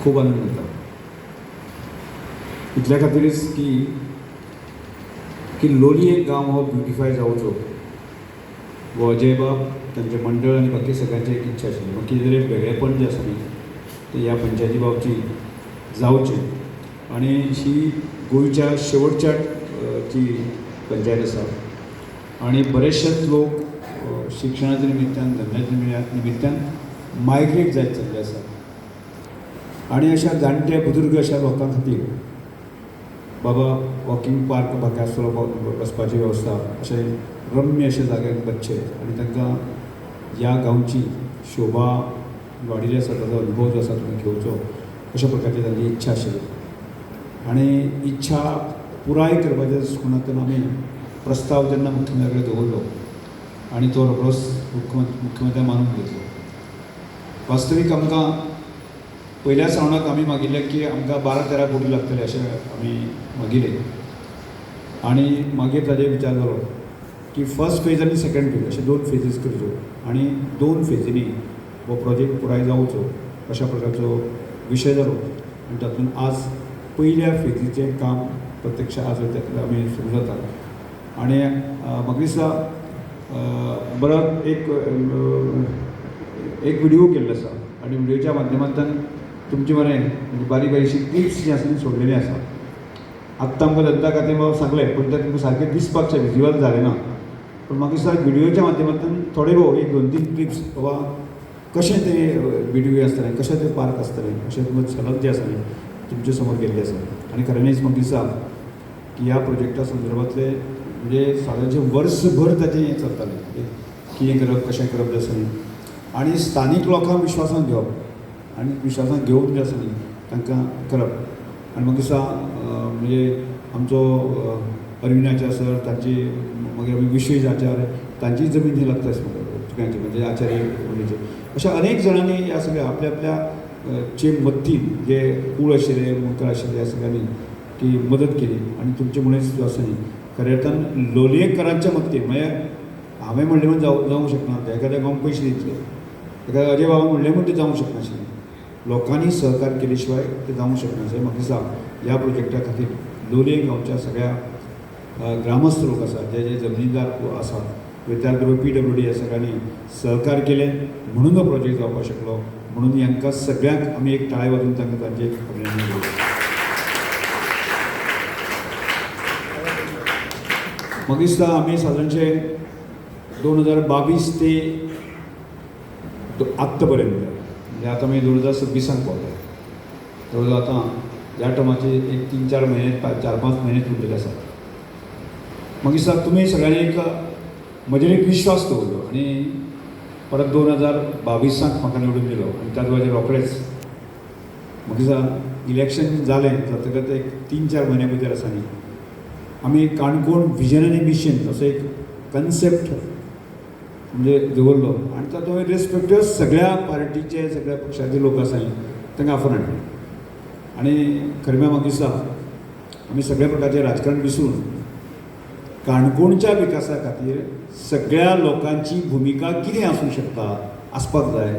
खूब आनंद जाता. इतल्या खातीरच की लोलये गांव हो ब्युटिफाय जावचो वो अजय बाब तांचे मंडळ आनी बाकी सगळ्यांची एक इच्छा आशिल्ली. मग कितें तरी वेगळेपण जें आसा न्ही तें ह्या पंचायती बाबची जावचें. आनी ही गोंयच्या शेवटच्या ची पंचायत आसा आनी बरेचशेच लोक शिक्षणाच्या निमित्तान धंद्याच्या निमित्तान मायग्रेट जायत चल्ले आसा. आनी अशा जाणटे बुजुर्ग अशा लोकां खातीर बाबा वॉकिंग पार्क बाकी आसतलो बसपाची वेवस्था अशें रम्य अशे जाग्यार बसचे आनी तांकां ह्या गांवची शोभा वाडिल्ली आसा ताचो अनुभव जो आसा तुमी घेवचो अशा प्रकारची तांची इच्छा आशिल्ली. आनी इच्छा पुराय करपाच्या दृश्टिकोनांतल्यान आमी प्रस्ताव जेन्ना मुख्यमंत्र्याकडे दवरलो आनी तो रोखडोच मुख्यमंत्र्यान मानून घेतलो. वास्तवीक आमकां पयल्या श्रावणाक आमी मागिल्लें की आमकां 12-13 कोटी लागतले अशें आमी मागिल्ले. आनी मागीर ताजेर विचार जालो की फर्स्ट फेज आनी सेकंड फेज अशे 2 फेजीस करच्यो आनी 2 फेजींनी हो प्रोजेक्ट पुराय जावचो अशा प्रकारचो विशय जालो. आनी तातूंत आज पयल्या फेजीचें काम प्रत्यक्ष आज आमी सुरू जाता. आनी म्हाका दिसता बरोच एक व्हिडिओ केल्लो आसा आनी व्हिडिओच्या माध्यमांतल्यान तुमचे बरें म्हणजे बारीक बारीकशी क्लिप्स जी आसा ती सोडलेली आसा. आत्तां आमकां धंदा खातीर बाबा सांगलें पूण तें तुमकां सारकें दिसपाक शकता विज्युअल जालें ना. पूण म्हाका दिसता व्हिडिओच्या माध्यमांतल्यान थोडे भोव 1-2-3 क्लिप्स बाबा कशें तें व्हिडिओ आसतलें कशें तें पार्क आसतलें अशें तुमकां झलक जी आसा न्ही तुमचे समोर गेल्ली आसा. आनी खऱ्यांनीच म्हाका दिसता की ह्या प्रोजेक्टा संदर्भांतले म्हणजे सादारणशें वर्सभर ताचें हें चलतालें कितें करप कशें करप जें आसा न्ही. आनी स्थानीक लोकांक विश्वासान घेवप आनी विश्वासान घेवन जें आसा न्ही तांकां करप. आनी म्हाका दिसता म्हणजे आमचो अरविंदाचार्य सर तांची मागीर आमी विश्वेश आचार्य तांची जमीन ही लागता तुक्यांची म्हणजे आचार्य म्हणजे अशा अनेक जाणांनी ह्या सगळ्या आपल्या आपल्या चे मत्तीन जे कूळ आशिल्ले मुखार आशिल्ले ह्या सगळ्यांनी की मदत केली. आनी तुमचे मुळेच जो आसा न्ही खरें अर्थान लोलयेकरांच्या मत्तीन म्हणजे हांवें म्हणलें म्हूण जावंक शकना ते एखाद्या गांवांक पयशे दितले एखाद्या अजय बाबान म्हणलें म्हूण तें जावंक शकनाशिल्लें. लोकांनी सहकार केले शिवाय ते जावंक शकनाशिल्लें. म्हाका दिसता ह्या प्रोजेक्टा खातीर लोलये गांवच्या सगळ्या ग्रामस्थ लोक आसात जे जमनीदार आसात त्या बरोबर PWD ह्या सगळ्यांनी सहकार केलें म्हणून हो प्रोजेक्ट जावपाक शकलो. म्हणून हांकां सगळ्यांक आमी एक ताळे वाजोवन तांकां तांचें अभिनंदन करता. म्हाका दिसता आमी सादारणशे 2022 ते आत्ता पर्यंत म्हणजे आतां आमी 2026 पावले जवळ आतां ह्या टर्माचे एक 3-4 महिने 4-5 महिने उरलेले आसात. म्हाका दिसता तुमी सगळ्यांनी एक म्हजेर एक विश्वास दवरलो आनी परत 2022 म्हाका निवडून दिलो आनी त्या वेळाचेर रोखडेंच म्हाका दिसता इलेक्शन जालें जातकच एक 3-4 म्हयने भितर आसा न्ही आमी काणकोण विजन आनी मिशन असो एक कन्सेप्ट म्हणजे दवरलो आनी तातूंत रेस्पेक्टिव्ह सगळ्या पार्टीचे सगळ्या पक्षाचे लोक आसा तांकां आफोवन हाडले. आनी खरें म्हळ्यार म्हाका दिसता आमी सगळ्या प्रकारचें राजकारण विसरून काणकोणच्या विकासा खातीर सगळ्या लोकांची भुमिका कितें आसूं शकता आसपाक जाय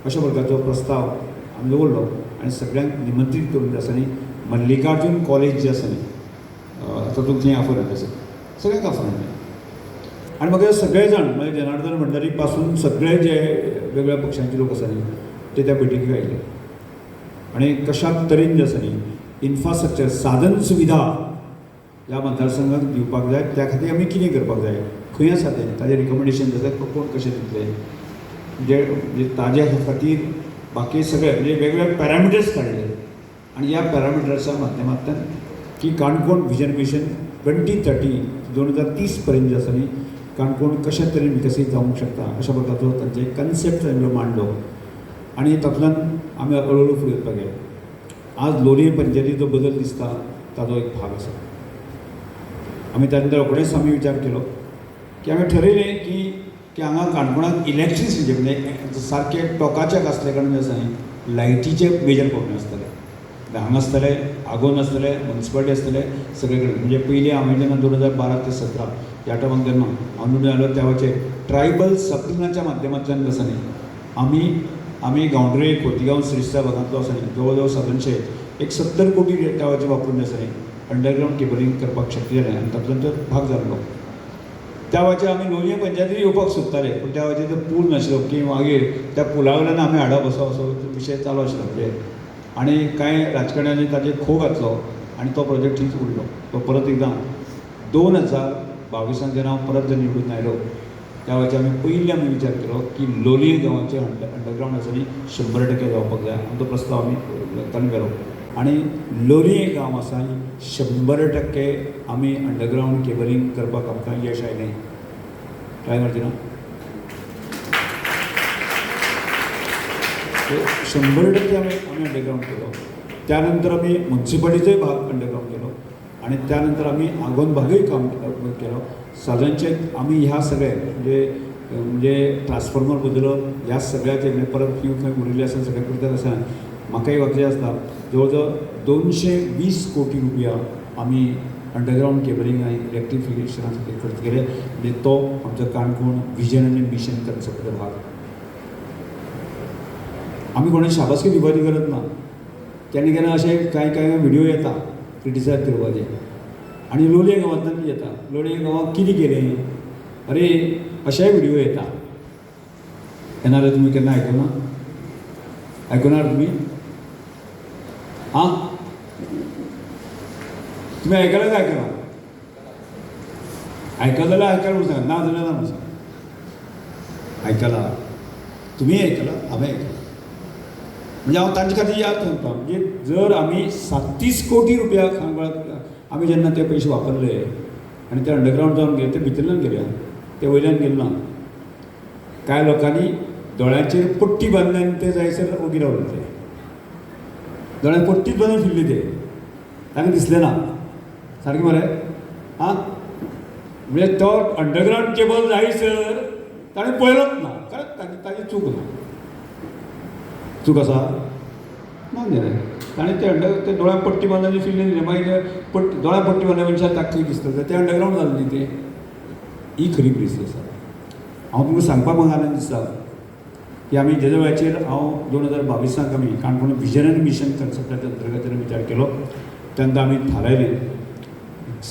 अशा प्रकारचो प्रस्ताव आमी दवरलो आनी सगळ्यांक निमंत्रीत करून जें आसा न्ही मल्लिकार्जून कॉलेज जें आसा न्ही तातूंत थंय आफोवन हाडलें सगळ्यांक आफोवन हाडलें. आनी म्हाका सगळे जाण म्हणजे जनार्दन भंडारी पासून सगळे जे वेगवेगळ्या पक्षांचे लोक आसा न्ही ते त्या बैठकीक आयले. आनी कशा तरेन जें आसा न्ही इन्फ्रास्ट्रक्चर साधन सुविधा ह्या मतदारसंघाक दिवपाक जाय त्या खातीर आमी कितें करपाक जाय खंय आसा तें ताजें रिकमेंडेशन जाता कोण कशें दितले म्हणजे ताज्या खातीर बाकी सगळे म्हणजे वेगवेगळे पॅरामिटर्स काडले. आनी ह्या पॅरामिटर्साच्या माध्यमांतल्यान की काणकोण विजन मिशन 2030 पर्यंत जें आसा न्ही काणकोण कशा तरेन विकसीत जावंक शकता अशा प्रकारचो तांचे कन्सेप्ट तांचो मांडलो आनी तातूंतल्यान आमी हळू फुडें वचपाक गेले. आज लोलये पंचायतीचो बदल दिसता ताचो एक भाग आसा. आमी त्या नंतर रोखडेंच आमी विचार केलो की आमी थारयलें की हांगा काणकोणाक इलेक्ट्रिसिटी म्हणजे सारके टोकाचें आसले कारण जें आसा न्ही लायटीचे मेजर प्रॉब्लेम आसतले हांगा आसतले आगोंद आसतले म्युन्सिपालिटी आसतले सगळे कडेन. म्हणजे पयलीं हांवें जेन्ना 2012 ते 2017 ह्या टायमाक जेन्ना हांव निवडून आयलो त्या वेळाचेर ट्रायबल सबडिविजनाच्या माध्यमांतल्यान आसा न्ही आमी आमी गांवडोळे खोतीगांव श्रीस्ता भागांतलो आसा न्ही जवळ जवळ सादारणशे एक 70 कोटी त्या वेळाचेर वापरून आसा न्ही अंडरग्रावंड केबलिंग करपाक शक्य जालें आनी तातूंतलो तो भाग जाल्लो. त्या वेळाचेर आमी लोलये पंचायतीन येवपाक सोदताले पूण त्या वेळाचेर तो पूल नाशिल्लो की मागीर त्या पुला वयल्यान आमी हाडप असो विशय चालू आशिल्लो म्हणजे आनी कांय राजकारण्यांनी ताचेर खो घातलो आनी तो प्रोजेक्ट थंयच उरलो. तो परत एकदां 2022 जेन्ना हांव परत जर निवडून आयलो त्या वेळाचेर आमी पयलीं विचार केलो की लोलये गांवाचें अंडरग्रावंड आसा न्ही 100% जावपाक जाय आनी तो प्रस्ताव आमी ताणें केलो आनी लोलये गांव आसा 100% आमी अंडरग्रावंड केबलिंग करपाक आमकां यश आयलें. काय मार्जिना 100% आमी अंडरग्रावंड केलो. त्यानंतर आमी म्युन्सिपालिटीचोय भाग अंडरग्रावंड केलो आणि त्यानंतर आम्ही आगोंद भागही काम केलो. साधारणचे आम्ही ह्या सगळे म्हणजे ट्रान्सफॉर्मर बदलो ह्या सगळ्याचे म्हणजे परत फ्यू खंय उरिल्ले आसा सगळे करतात आसा म्हाकाय वागचे आसता जवळ जवळ 220 कोटी रुपया आमी अंडरग्रावंड केबलिंग आनी इलेक्ट्रिफिकेशना खातीर खर्च केले. म्हणजे तो आमचो काणकोण विजन आनी मिशन कन्सेप्टचो भाग. आमी कोणाक शाबासकी दिवपाची गरज ना. केन्ना केन्ना अशे कांय व्हिडियो येता क्रिटिसायज करपाचे आनी लोलये गांवांतल्यान येता. लोलये गांवांत कितें केलें अरे अशेय व्हिडियो येता. येणार तुमी केन्ना आयकुनार तुमी हां तुमी आयकला काय आयकना आयकला जाल्यार आयकला म्हणून सांगा ना जाल्यार ना म्हणून सांगा. आयकला तुमी आयकला हांवें आयकला म्हणजे हांव तांचे खातीर याद करता. म्हणजे जर आमी 37 कोटी रुपया आमी जेन्ना ते पयशे वापरले आनी ते अंडरग्रावंड जावन गेले ते भितरल्यान गेले ते वयल्यान गेले ना. कांय लोकांनी दोळ्यांचेर पट्टी बांदले आनी ते जायसर ओगी रावले ते दोळ्यान पट्टीच बांदून फिरले ते तांकां दिसलें ना सारकें मरे आं. म्हणजे तो अंडरग्रावंड केबल जायसर ताणें पळयलोच ना कारण ताची चूक ना. चूक आसा ना न्ही ताणें ते दोळ्याक पट्टी बांदून फिरले न्ही मागीर दोळ्याक पट्टी बांदल्या मनशाक ताका खंय दिसता ते अंडरग्रावंड जालें न्ही ते. ही खरी परिस्थिती आसा. हांव तुमकां सांगपाक म्हाका आनंद दिसता की आमी जेच्या वेळाचेर हांव 2022 आमी काणकोण विजन आनी मिशन कन्सेप्टाच्या अंतर्गत जेन्ना विचार केलो तेन्ना आमी थारायलें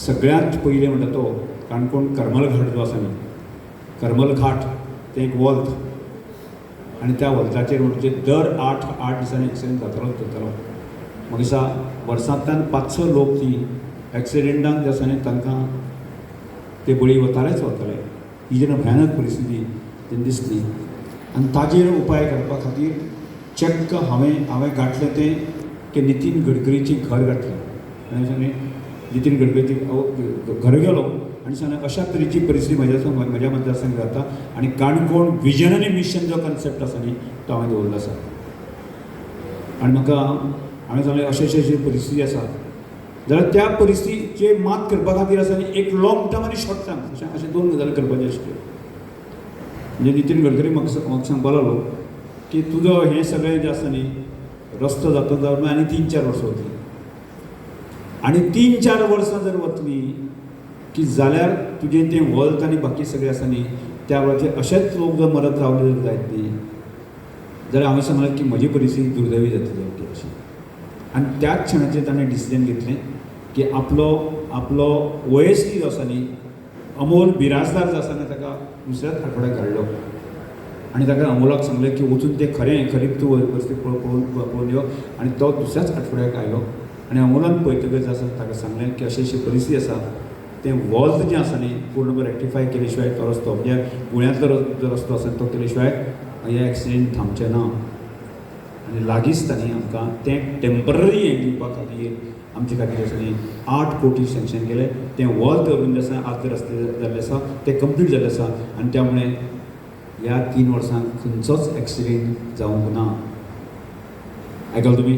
सगळ्यांत पयलें म्हणटा तो काणकोण करमल घाट जो आसा न्ही करमल घाट तें एक वॉल्त आनी त्या वॉल्ताचेर म्हणजे दर 8 दिसांनी एक्सिडेंट जातालो. म्हाका दिसता वर्सांतल्यान 500 लोक ती एक्सिडेंटान जे आसा न्ही तांकां ते बळी वतालेच. ही जेन्ना भयानक परिस्थिती तेन्ना दिसली आनी ताजेर उपाय करपा खातीर चक्क हांवें गांठलें तें की नितीन गडकरीची घर गांठलें आनी सांगलें नितीन गडकरीची घर गेलो आनी सांगलें अशा तरेची परिस्थिती म्हज्या मतदारसंघात जाता आनी काणकोण विजन आनी मिशन जो कन्सेप्ट आसा न्ही तो हांवें दवरलो आसा. आनी म्हाका हांवें सांगलें अशी परिस्थिती आसा जाल्यार त्या परिस्थितीचेर मात करपा खातीर आसा न्ही एक लाँग टर्म आनी शॉर्ट टर्म अशें 2 गजाली करपाच्यो आशिल्ल्यो. म्हणजे नितीन गडकरी म्हाका सांगपा लागलो की तुजो हें सगळें जें आसा न्ही रस्तो जाता जावन आनी 3-4 वर्सां वतलीं आनी 3-4 वर्सां जर वतलीं की जाल्यार तुजें तें वॉल्त आनी बाकी सगळें आसा न्ही त्या वेळाचेर अशेंच लोक जर मरत रावले जर जायत न्ही जाल्यार हांवें सांगलें की म्हजी परिस्थिती दुर्दैवी जातली अशी. आनी त्याच क्षणाचेर ताणें डिसिजन घेतलें की आपलो ओएसडी जो आसा न्ही अमोल बिराजदार जो आसा न्ही ताका दुसऱ्याच आठवड्याक धाडलो आनी ताका अमोलाक सांगलें की वचून तें खरी तूं परिस्थिती पळोवन यो आनी तो दुसऱ्याच आठवड्याक आयलो आनी अमोलान पळयतकच आसा ताका सांगलें की अशी परिस्थिती आसा तें वॉल्त जें आसा न्ही पूर्ण रेक्टिफाय केले शिवाय तो रस्तो म्हणजे गुळ्यांतलो जो रस्तो आसा तो केले शिवाय हे एक्सिडेंट थांबचे ना. आनी लागींच तांणी आमकां तें टेम्पररी हें दिवपा खातीर आमचे खातीर आसा न्ही 8 कोटी सँक्शन केले. तें वॉल्त अजून जें आसा आज रस्ते जाल्ले आसा तें कंप्लीट जाल्लें आसा आनी त्या मुळे ह्या 3 वर्सांत खंयचोच एक्सिडेंट जावंक ना. आयकला तुमी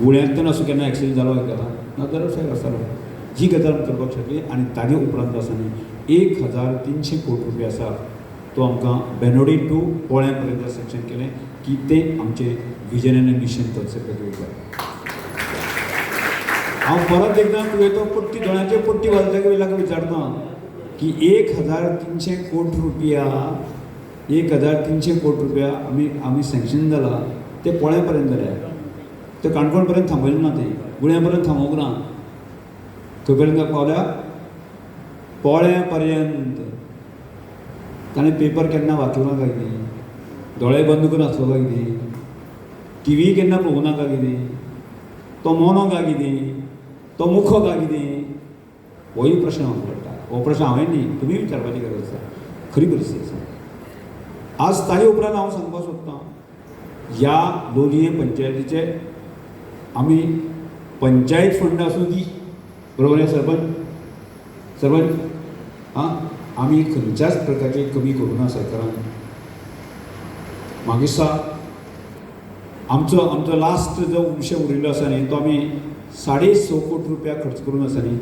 गुळ्यांतल्यान असो केन्ना एक्सिडेंट जालो आयकला ना जाल्यार फेर आसतालो. ही गजाल करपाक शकली आनी ताजे उपरांत आसा न्ही 1300 कोटी रुपया आसा तो आमकां बेनोडी टू पोळ्यां पर्यंत सँक्शन केलें की तें आमचें विजन आनी मिशन कन्सेप्ट जाय. हांव परत एकदां तुवें तो पट्टी दोळ्याचेर पट्टी घालतकीर विचारता की 1300 कोटी रुपया 1300 कोटी रुपया आमी सँक्शन जाला ते पोळ्या पर्यंत जाल्या. ते काणकोण पर्यंत थांबयलें ना, ते गुळ्या पर्यंत थांबोवंक ना. खंय पर्यंत पावल्या? पोळ्या पर्यंत. ताणें पेपर केन्ना वाचूं काय कितें? दोळे बंद करून आसलो काय कितें? TV केन्ना पळोवं नाका कितें? तो मोनो काय कितें? तो मुखो काय कितें? होय प्रश्न म्हाका पडटा. हो प्रश्न हांवें न्ही, तुमी विचारपाची गरज आसा. खरी परिस्थिती आसा. आज ताजे उपरांत हांव सांगपाक सोदतां, ह्या लोलये पंचायतीचे आमी पंचायत फंड आसूं दी, बरोबर आहे सरपंच हां, आमी खंयच्याच प्रकारची कमी करूं ना सरकारान. म्हाका दिसता आमचो लास्ट जो विशय उरिल्लो आसा न्ही, तो आमी 6.5 कोटी रुपया खर्च करून आसा न्ही,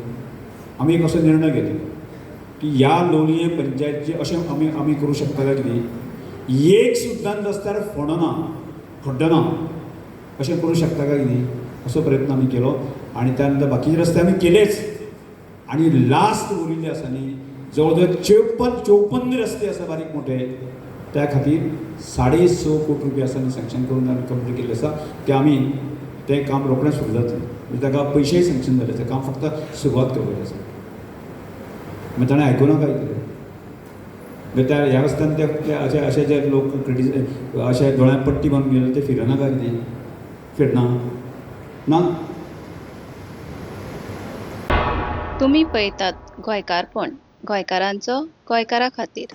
आमी एक असो निर्णय घेतलो की ह्या लोलये पंचायतीचे अशें आमी करूं शकता काय कितें, एक सुद्दां रस्त्यार खड्डो ना अशें करूं शकता काय कितें, असो प्रयत्न आमी केलो. आनी त्या नंतर बाकीचे रस्ते आमी केलेच. आनी लास्ट उरिल्ले आसा न्ही, जवळ जवळ 54 रस्ते आसा बारीक मोठे, त्या खातीर 6.5 कोटी रुपया आसा न्ही सँक्शन करून आमी कंप्लीट केल्लें आसा. तें काम रोखडेंच सुरू जातलें. म्हणजे ताका पयशेय सँक्शन जाले आसा, काम फक्त सुरवात करपाची आसा. मागीर ताणें आयकुना काय कितें? म्हणजे ह्या रस्त्यान ते अशे जे लोक अशे दोळ्यान पट्टी बांदून गेले ते फिरना काय कितें? फिरना ना. तुम्ही पळयतात गोंयकारपण, गोंयकारांचो गोंयकारा खातीर.